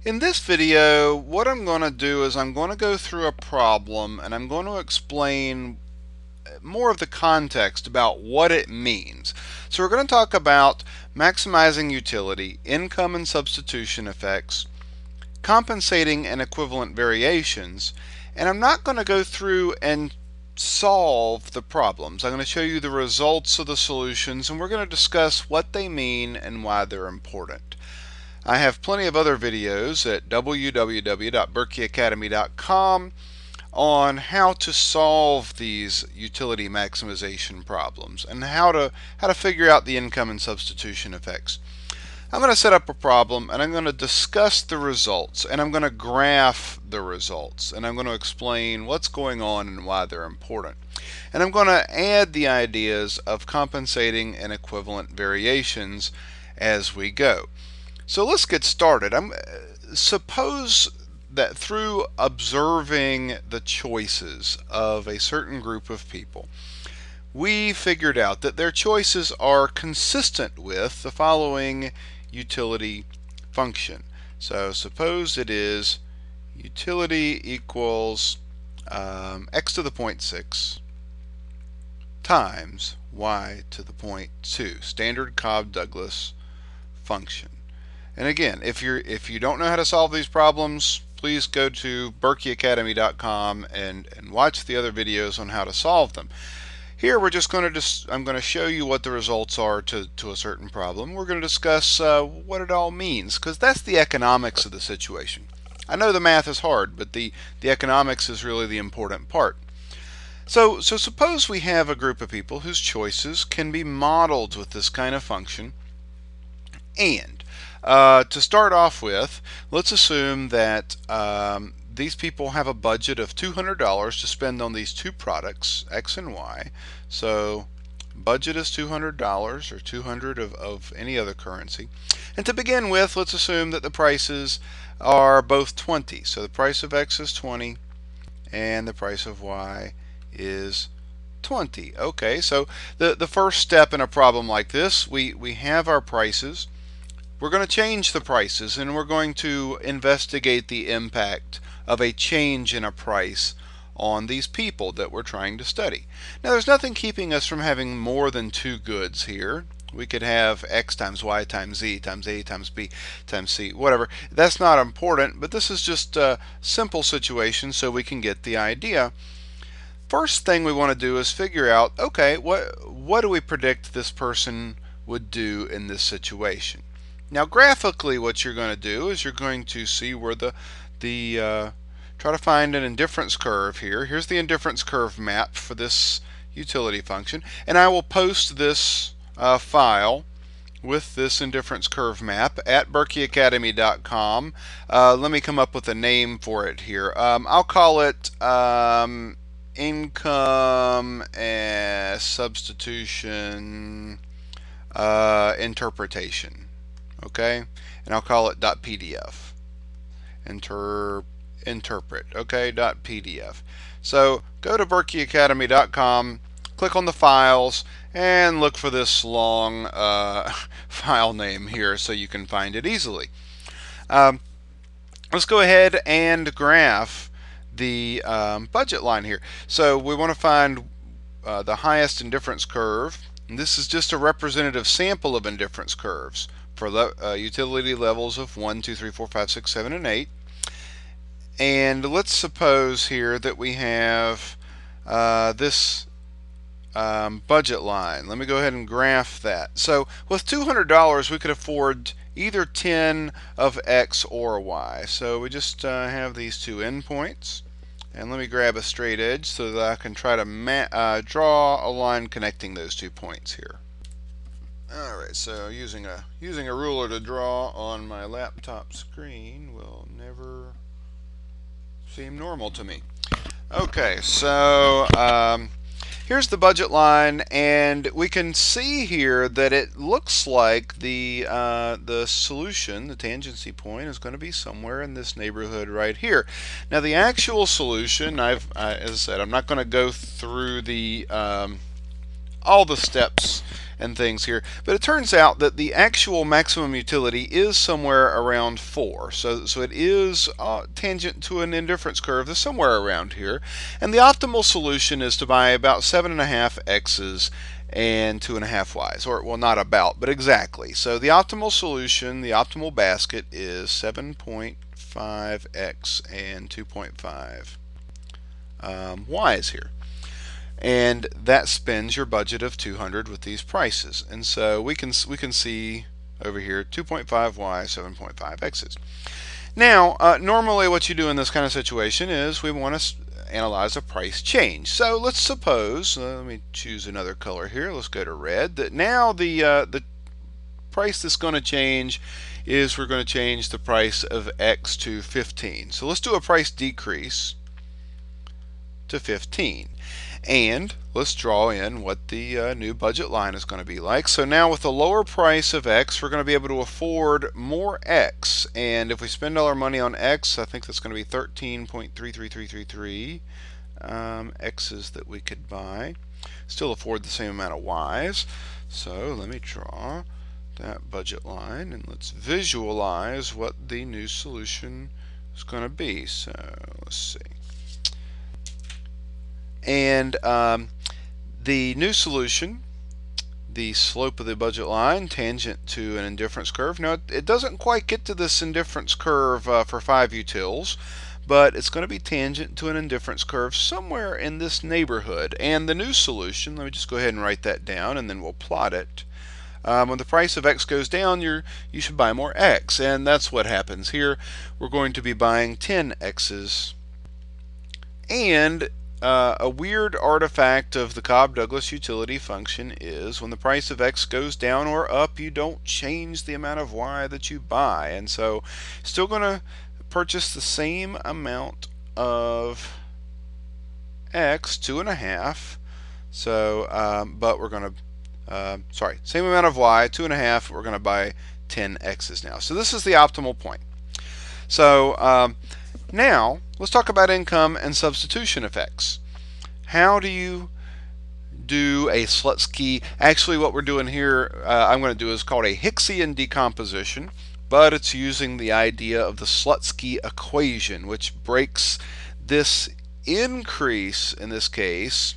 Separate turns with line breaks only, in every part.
In this video, what I'm going to do is I'm going to go through a problem and I'm going to explain more of the context about what it means. So we're going to talk about maximizing utility, income and substitution effects, compensating and equivalent variations, and I'm not going to go through and solve the problems. I'm going to show you the results of the solutions and we're going to discuss what they mean and why they're important. I have plenty of other videos at www.berkeyacademy.com on how to solve these utility maximization problems and how to figure out the income and substitution effects. I'm going to set up a problem and I'm going to discuss the results and I'm going to graph the results and I'm going to explain what's going on and why they're important. And I'm going to add the ideas of compensating and equivalent variations as we go. So let's get started. Suppose that through observing the choices of a certain group of people, we figured out that their choices are consistent with the following utility function. So suppose it is utility equals x to the 0.6 times y to the 0.2, standard Cobb-Douglas function. And again, if you don't know how to solve these problems, please go to berkeyacademy.com and watch the other videos on how to solve them. Here we're just going to I'm going to show you what the results are to a certain problem. We're going to discuss what it all means, because that's the economics of the situation. I know the math is hard, but the economics is really the important part. So suppose we have a group of people whose choices can be modeled with this kind of function, and to start off with, let's assume that these people have a budget of $200 to spend on these two products, X and Y. So budget is $200 or 200 of any other currency. And to begin with, let's assume that the prices are both 20. So the price of X is 20 and the price of Y is 20. Okay, so the first step in a problem like this, we have our prices. We're going to change the prices and we're going to investigate the impact of a change in a price on these people that we're trying to study. Now there's nothing keeping us from having more than two goods here. We could have X times Y times Z times A times B times C, whatever. That's not important, but this is just a simple situation so we can get the idea. First thing we want to do is figure out, okay, what do we predict this person would do in this situation? Now graphically what you're going to do is you're going to see where try to find an indifference curve here. Here's the indifference curve map for this utility function, and I will post this file with this indifference curve map at berkeyacademy.com. Let me come up with a name for it here. I'll call it income and substitution interpretation. Okay, and I'll call it .pdf. Interpret. Okay, .pdf. So go to berkeyacademy.com, click on the files, and look for this long file name here so you can find it easily. Let's go ahead and graph the budget line here. So we want to find the highest indifference curve. And this is just a representative sample of indifference curves for utility levels of 1, 2, 3, 4, 5, 6, 7, and 8. And let's suppose here that we have this budget line. Let me go ahead and graph that. So with $200 we could afford either 10 of X or Y. So we just have these two endpoints. And let me grab a straight edge so that I can try to draw a line connecting those 2 points here. Alright, so using a ruler to draw on my laptop screen will never seem normal to me. Okay, so here's the budget line, and we can see here that it looks like the solution, the tangency point, is going to be somewhere in this neighborhood right here. Now the actual solution, as I said, I'm not going to go through the all the steps and things here. But it turns out that the actual maximum utility is somewhere around 4. So it is tangent to an indifference curve that's somewhere around here. And the optimal solution is to buy about 7.5 x's and 2.5 y's. Or, well, not about, but exactly. So the optimal solution, the optimal basket is 7.5x and 2.5 y's here. And that spends your budget of 200 with these prices. And so we can see over here 2.5 y, 7.5 x's. Now, normally what you do in this kind of situation is we want to analyze a price change. So let's suppose, let me choose another color here. Let's go to red. That now the price that's going to change is we're going to change the price of x to 15. So let's do a price decrease to 15. And let's draw in what the new budget line is going to be like. So now with a lower price of x, we're going to be able to afford more x. And if we spend all our money on x, I think that's going to be 13.33333 x's that we could buy. Still afford the same amount of y's. So let me draw that budget line and let's visualize what the new solution is going to be. So let's see. And the new solution, the slope of the budget line tangent to an indifference curve. Now it doesn't quite get to this indifference curve for 5 utils, but it's going to be tangent to an indifference curve somewhere in this neighborhood. And the new solution, let me just go ahead and write that down and then we'll plot it. When the price of x goes down, you should buy more x, and that's what happens here. We're going to be buying 10 x's. And a weird artifact of the Cobb-Douglas utility function is when the price of x goes down or up, you don't change the amount of y that you buy. And so still going to purchase the same amount of x, 2.5. So, but we're going to, same amount of y, 2.5, we're going to buy 10 x's now. So this is the optimal point. So now let's talk about income and substitution effects. How do you do a Slutsky? Actually, what we're doing here, I'm going to do is called a Hicksian decomposition, but it's using the idea of the Slutsky equation, which breaks this increase, in this case,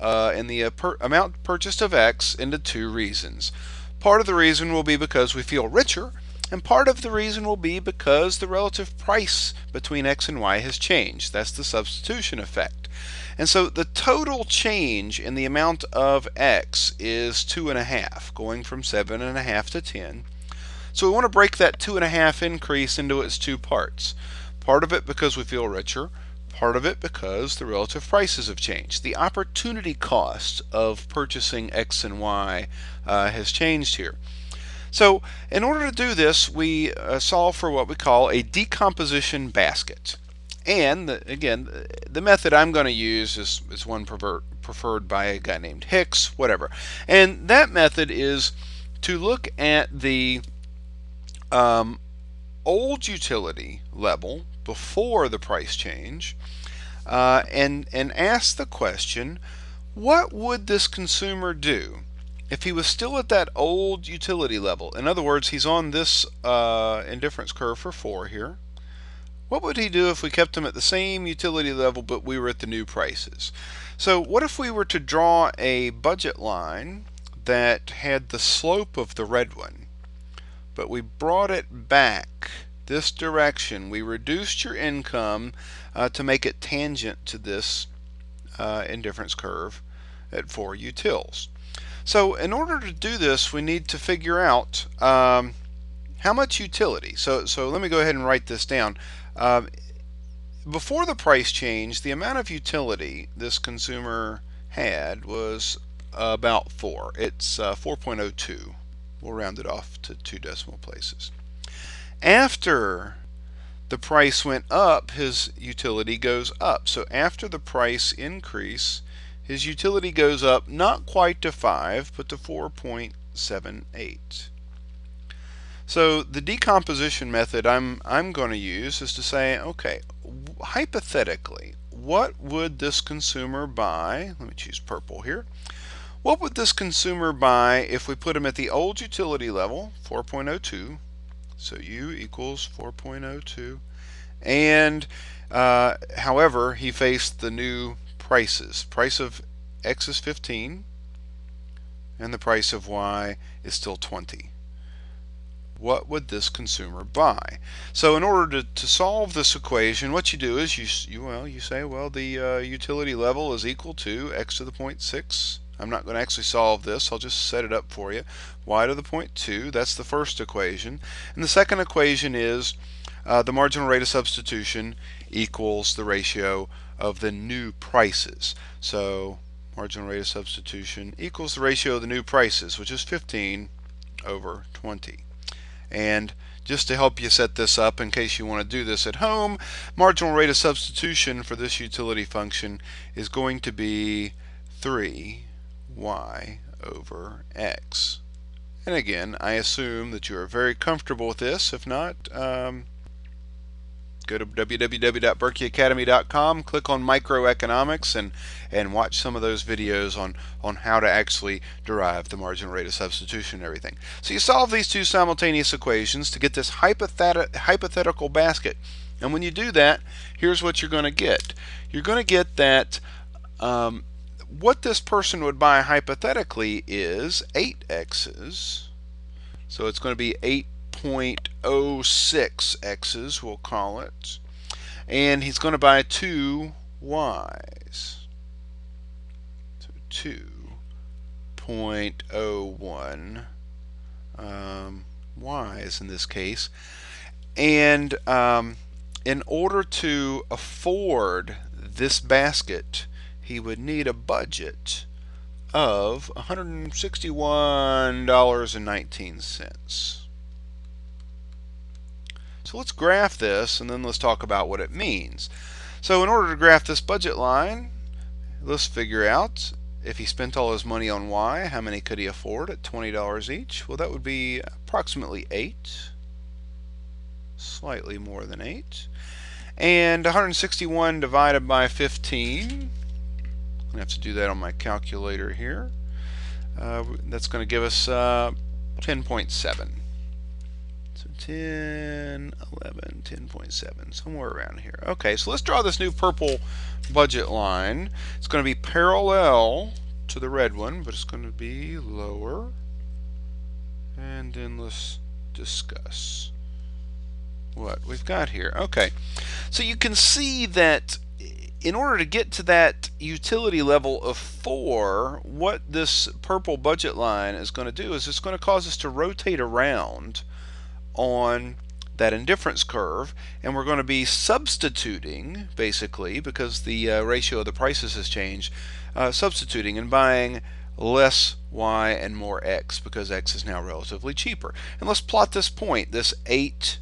in the amount purchased of x into 2 reasons. Part of the reason will be because we feel richer, and part of the reason will be because the relative price between x and y has changed. That's the substitution effect. And so the total change in the amount of x is 2.5, going from 7.5 to 10. So we want to break that 2.5 increase into its 2 parts. Part of it because we feel richer, part of it because the relative prices have changed. The opportunity cost of purchasing x and y has changed here. So in order to do this, we solve for what we call a decomposition basket. And again, the method I'm going to use is one preferred by a guy named Hicks, whatever. And that method is to look at the old utility level before the price change and ask the question, what would this consumer do if he was still at that old utility level? In other words, he's on this indifference curve for 4 here. What would he do if we kept him at the same utility level but we were at the new prices? So what if we were to draw a budget line that had the slope of the red one, but we brought it back this direction? We reduced your income to make it tangent to this indifference curve at 4 utils. So in order to do this, we need to figure out how much utility. So let me go ahead and write this down. Before the price change, the amount of utility this consumer had was about 4. It's 4.02. We'll round it off to 2 decimal places. After the price went up, his utility goes up. So after the price increase, his utility goes up not quite to 5, but to 4.78. So the decomposition method I'm going to use is to say, okay, hypothetically, what would this consumer buy? Let me choose purple here. What would this consumer buy if we put him at the old utility level, 4.02, so U equals 4.02, and however, he faced the new prices. Price of X is 15, and the price of Y is still 20. What would this consumer buy? So in order to solve this equation, what you do is you say, well, the utility level is equal to X to the 0.6. I'm not going to actually solve this. I'll just set it up for you. Y to the 0.2, that's the first equation. And the second equation is the marginal rate of substitution equals the ratio of the new prices. So marginal rate of substitution equals the ratio of the new prices, which is 15 over 20. And just to help you set this up in case you want to do this at home, marginal rate of substitution for this utility function is going to be 3y over x. And again, I assume that you are very comfortable with this. If not, go to www.berkeyacademy.com, click on microeconomics, and watch some of those videos on how to actually derive the marginal rate of substitution and everything. So you solve these two simultaneous equations to get this hypothetical basket. And when you do that, here's what you're going to get. You're going to get that what this person would buy hypothetically is 8 x's. So it's going to be 8.06 x's, we'll call it, and he's going to buy 2 y's, so 2.01 y's in this case. And in order to afford this basket, he would need a budget of $161.19. So let's graph this, and then let's talk about what it means. So in order to graph this budget line, let's figure out if he spent all his money on Y, how many could he afford at $20 each? Well, that would be approximately 8, slightly more than 8. And 161 divided by 15, I'm going to have to do that on my calculator here. That's going to give us 10.7. So 10, 11, 10.7, somewhere around here. Okay, so let's draw this new purple budget line. It's going to be parallel to the red one, but it's going to be lower. And then let's discuss what we've got here. Okay, so you can see that in order to get to that utility level of 4, what this purple budget line is going to do is it's going to cause us to rotate around on that indifference curve, and we're going to be substituting, basically, because the ratio of the prices has changed, substituting and buying less y and more x, because x is now relatively cheaper. And let's plot this point, this 8x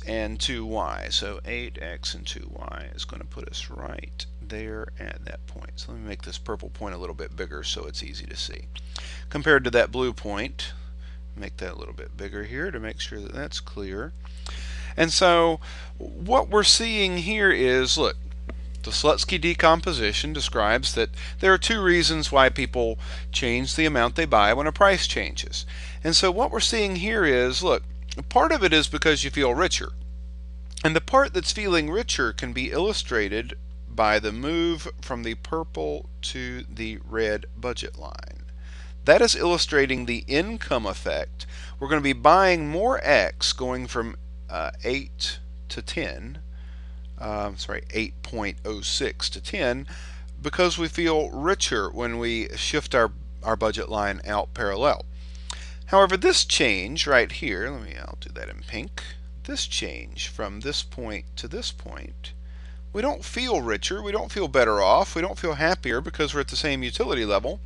and 2y. So 8x and 2y is going to put us right there at that point. So let me make this purple point a little bit bigger so it's easy to see. Compared to that blue point, make that a little bit bigger here to make sure that that's clear. And so what we're seeing here is, look, the Slutsky decomposition describes that there are 2 reasons why people change the amount they buy when a price changes. And so what we're seeing here is, look, part of it is because you feel richer. And the part that's feeling richer can be illustrated by the move from the purple to the red budget line. That is illustrating the income effect. We're going to be buying more X, going from 8 to 10, 8.06 to 10, because we feel richer when we shift our budget line out parallel. However, this change right here, I'll do that in pink, this change from this point to this point, we don't feel richer, we don't feel better off, we don't feel happier because we're at the same utility level,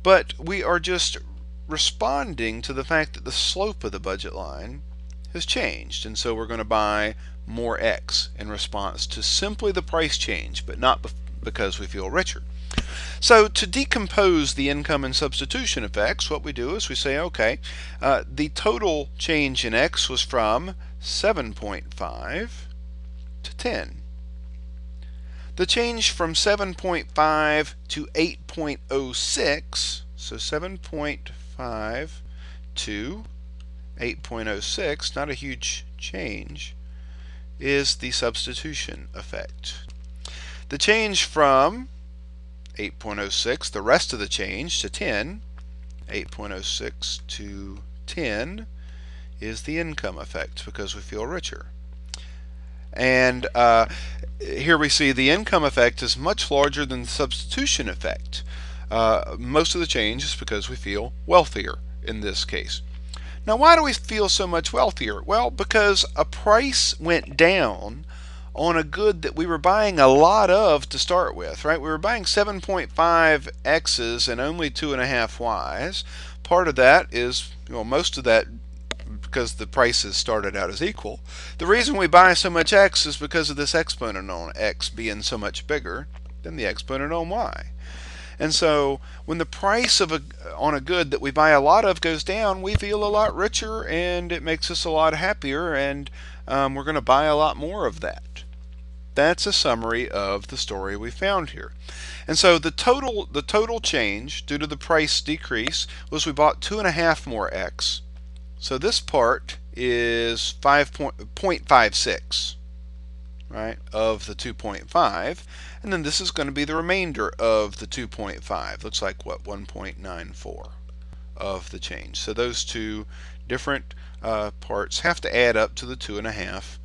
but we are just responding to the fact that the slope of the budget line has changed, and so we're going to buy more X in response to simply the price change, but not because we feel richer. So to decompose the income and substitution effects, what we do is we say, okay, the total change in X was from 7.5 to 10. The change from 7.5 to 8.06 So 7.5 to 8.06, not a huge change, is the substitution effect. The change from 8.06, the rest of the change, to 10, 8.06 to 10, is the income effect because we feel richer. And here we see the income effect is much larger than the substitution effect. Most of the change is because we feel wealthier in this case. Now, why do we feel so much wealthier? Well, because a price went down on a good that we were buying a lot of to start with, right? We were buying 7.5 X's and only 2.5 Y's. Part of that is, most of that because the prices started out as equal. The reason we buy so much X is because of this exponent on X being so much bigger than the exponent on Y. And so when the price of on a good that we buy a lot of goes down, we feel a lot richer and it makes us a lot happier, and we're going to buy a lot more of that. That's a summary of the story we found here. And so the total change due to the price decrease was we bought 2.5 more X. So this part is 0.56, right, of the 2.5, and then this is going to be the remainder of the 2.5. Looks like what, 1.94 of the change. So those two different parts have to add up to the 2.5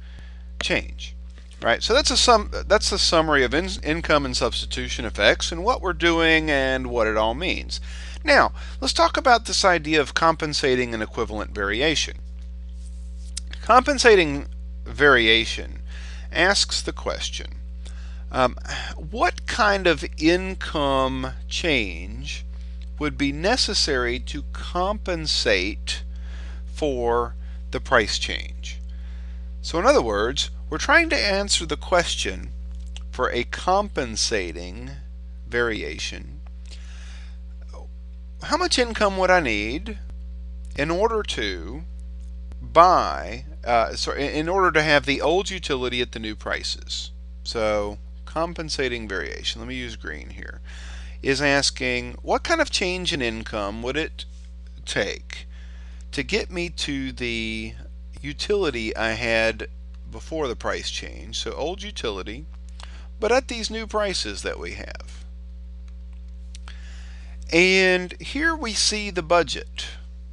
change. Right, so that's a summary of income and substitution effects and what we're doing and what it all means. Now, let's talk about this idea of compensating and equivalent variation. Compensating variation asks the question, what kind of income change would be necessary to compensate for the price change? So in other words, we're trying to answer the question for a compensating variation. How much income would I need in order to buy, in order to have the old utility at the new prices? So compensating variation, let me use green here, is asking what kind of change in income would it take to get me to the utility I had before the price change, so old utility, but at these new prices that we have. And here we see the budget.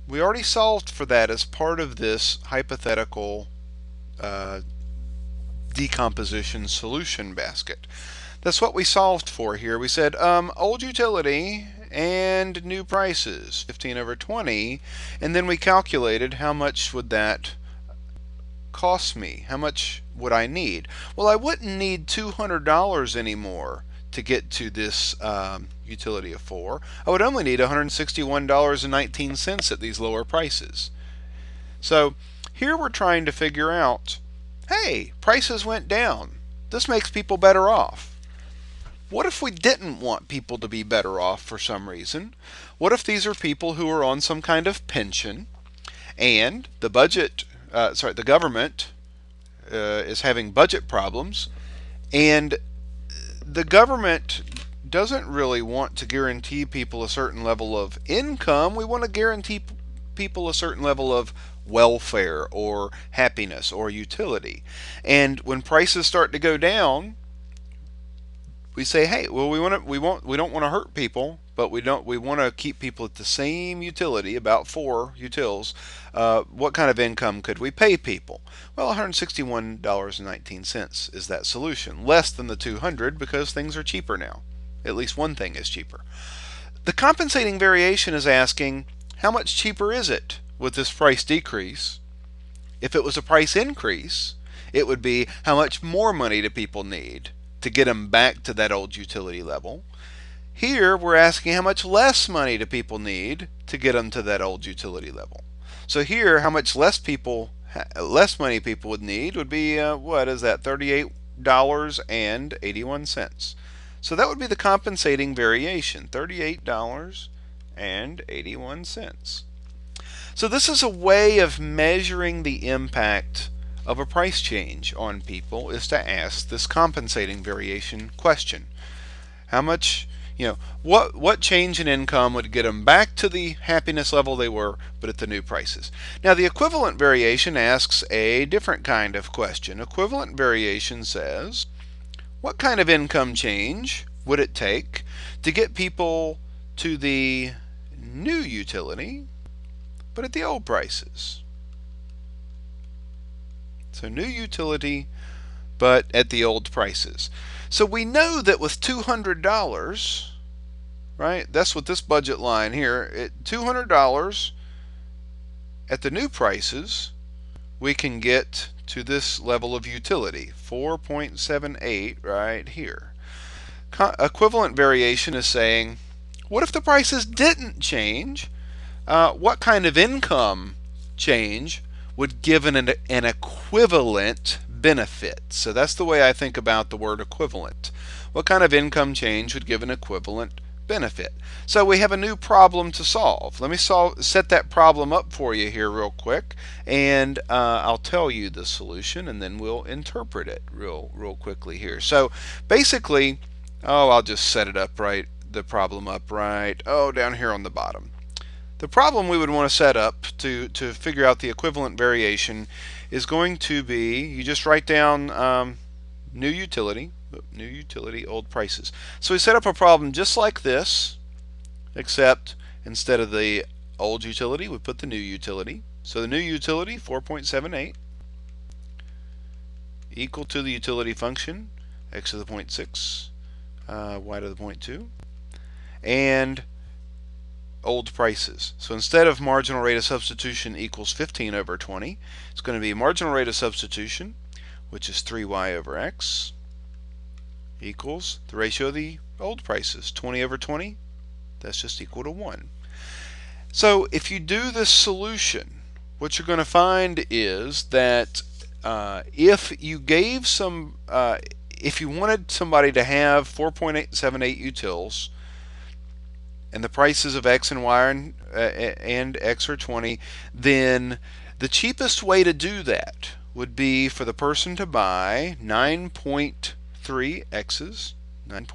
We already solved for that as part of this hypothetical decomposition solution basket. That's what we solved for here. We said old utility and new prices, 15 over 20, and then we calculated how much would that cost me? How much would I need? Well, I wouldn't need $200 anymore to get to this utility of 4. I would only need $161.19 at these lower prices. So here we're trying to figure out, hey, prices went down. This makes people better off. What if we didn't want people to be better off for some reason? What if these are people who are on some kind of pension and the government is having budget problems, and the government doesn't really want to guarantee people a certain level of income. We want to guarantee people a certain level of welfare or happiness or utility. And when prices start to go down, we say, hey, well, we don't want to hurt people, but we want to keep people at the same utility, about 4 utils. What kind of income could we pay people? Well, $161.19 is that solution, less than the 200 because things are cheaper now. At least one thing is cheaper. The compensating variation is asking, how much cheaper is it with this price decrease? If it was a price increase, it would be how much more money do people need to get them back to that old utility level. Here we're asking how much less money do people need to get them to that old utility level. So here, how much less money people would need would be, what is that, $38.81. So that would be the compensating variation, $38.81. So this is a way of measuring the impact of a price change on people, is to ask this compensating variation question. How much, what change in income would get them back to the happiness level they were, but at the new prices. Now, the equivalent variation asks a different kind of question. Equivalent variation says, what kind of income change would it take to get people to the new utility, but at the old prices? So new utility, but at the old prices. So we know that with $200, right, that's what this budget line here, at $200 at the new prices, we can get to this level of utility, 4.78 right here. Equivalent variation is saying, what if the prices didn't change? What kind of income change would give an equivalent benefit? So that's the way I think about the word equivalent. What kind of income change would give an equivalent benefit? So we have a new problem to solve. Let me set that problem up for you here real quick, and I'll tell you the solution, and then we'll interpret it real quickly here. So basically, I'll just set it up right, the problem up right, down here on the bottom. The problem we would want to set up to figure out the equivalent variation is going to be, you just write down new utility, old prices. So we set up a problem just like this, except instead of the old utility, we put the new utility. So the new utility, 4.78, equal to the utility function, x to the 0.6, y to the 0.2, and old prices. So instead of marginal rate of substitution equals 15 over 20, it's going to be marginal rate of substitution, which is 3y over x, equals the ratio of the old prices, 20 over 20, that's just equal to 1. So if you do this solution, what you're going to find is that if you wanted somebody to have 4.878 utils, and the prices of x and y and x are 20, then the cheapest way to do that would be for the person to buy 9.3 x's, and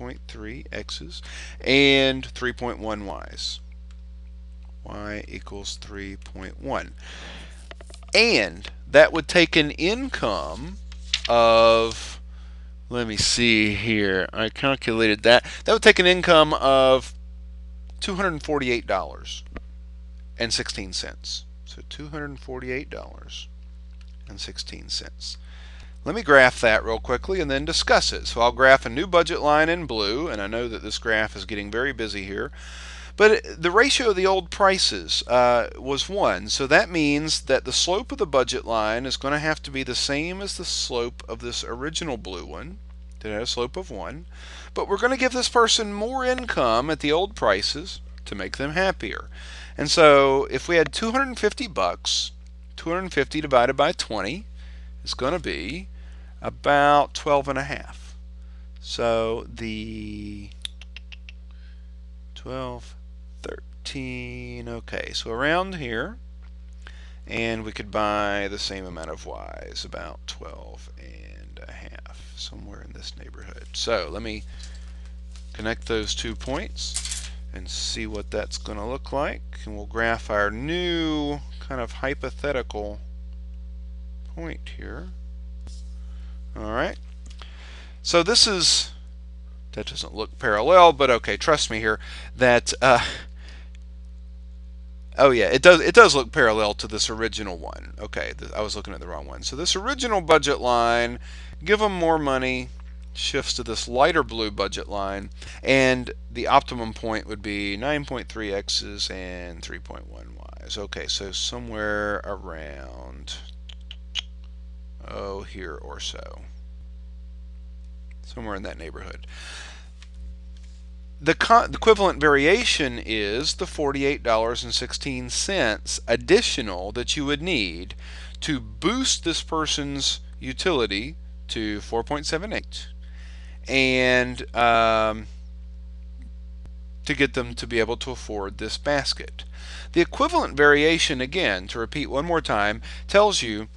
3.1 y's. Y equals 3.1. And that would take an income of, let me see here, I calculated that. That would take an income of $248.16. So $248.16. Let me graph that real quickly and then discuss it. So I'll graph a new budget line in blue, and I know that this graph is getting very busy here. But the ratio of the old prices was 1, so that means that the slope of the budget line is going to have to be the same as the slope of this original blue one that had a slope of 1. But we're going to give this person more income at the old prices to make them happier. And so if we had 250 bucks, 250 divided by 20 is going to be about 12.5. So the 12, 13, okay, so around here, and we could buy the same amount of y's, about 12.5, somewhere in this neighborhood. So let me connect those 2 points and see what that's going to look like, and we'll graph our new kind of hypothetical point here. Alright, so this is, that doesn't look parallel, but okay, trust me here that oh yeah, it does look parallel to this original one. Okay, I was looking at the wrong one. So this original budget line, give them more money, shifts to this lighter blue budget line, and the optimum point would be 9.3 x's and 3.1 y's. Okay, so somewhere around here or so, somewhere in that neighborhood. The equivalent variation is the $48.16 additional that you would need to boost this person's utility to 4.78 and to get them to be able to afford this basket. The equivalent variation, again, to repeat one more time, tells you,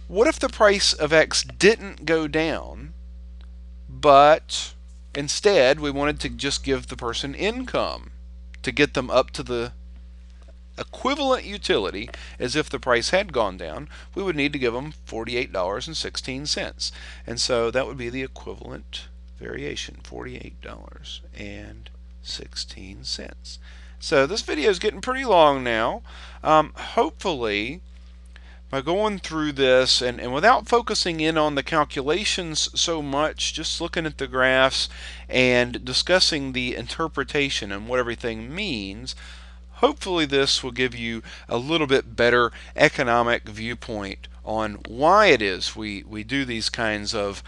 what if the price of X didn't go down, but Instead, we wanted to just give the person income to get them up to the equivalent utility as if the price had gone down. We would need to give them $48.16. And so that would be the equivalent variation, $48.16. So this video is getting pretty long now. Hopefully, by going through this and without focusing in on the calculations so much, just looking at the graphs and discussing the interpretation and what everything means, hopefully this will give you a little bit better economic viewpoint on why it is we do these kinds of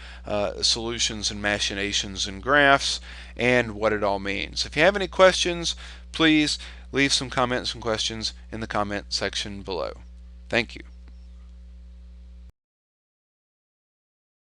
solutions and machinations and graphs and what it all means. If you have any questions, please leave some comments and questions in the comment section below. Thank you.